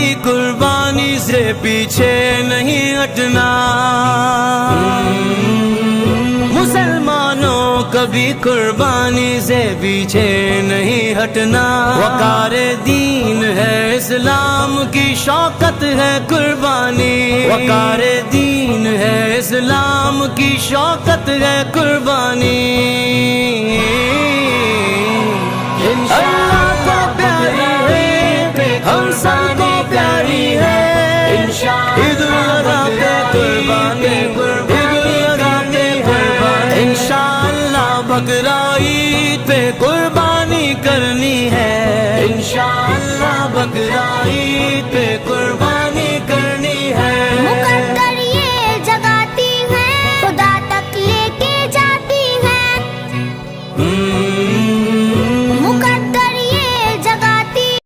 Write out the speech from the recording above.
کبھی قربانی سے پیچھے نہیں ہٹنا، مسلمانوں کبھی قربانی سے پیچھے نہیں ہٹنا، وقار دین ہے اسلام کی شوکت ہے قربانی، وقار دین ہے اسلام کی شوکت ہے قربانی، اللہ کو پیاری ہے ہم سب کو پیاری ہے، عید الاضحیٰ پہ قربانی، عید الاضحیٰ پہ قربانی، انشاءاللہ بقرعید پہ قربانی کرنی ہے، انشاءاللہ بقرعید پہ قربانی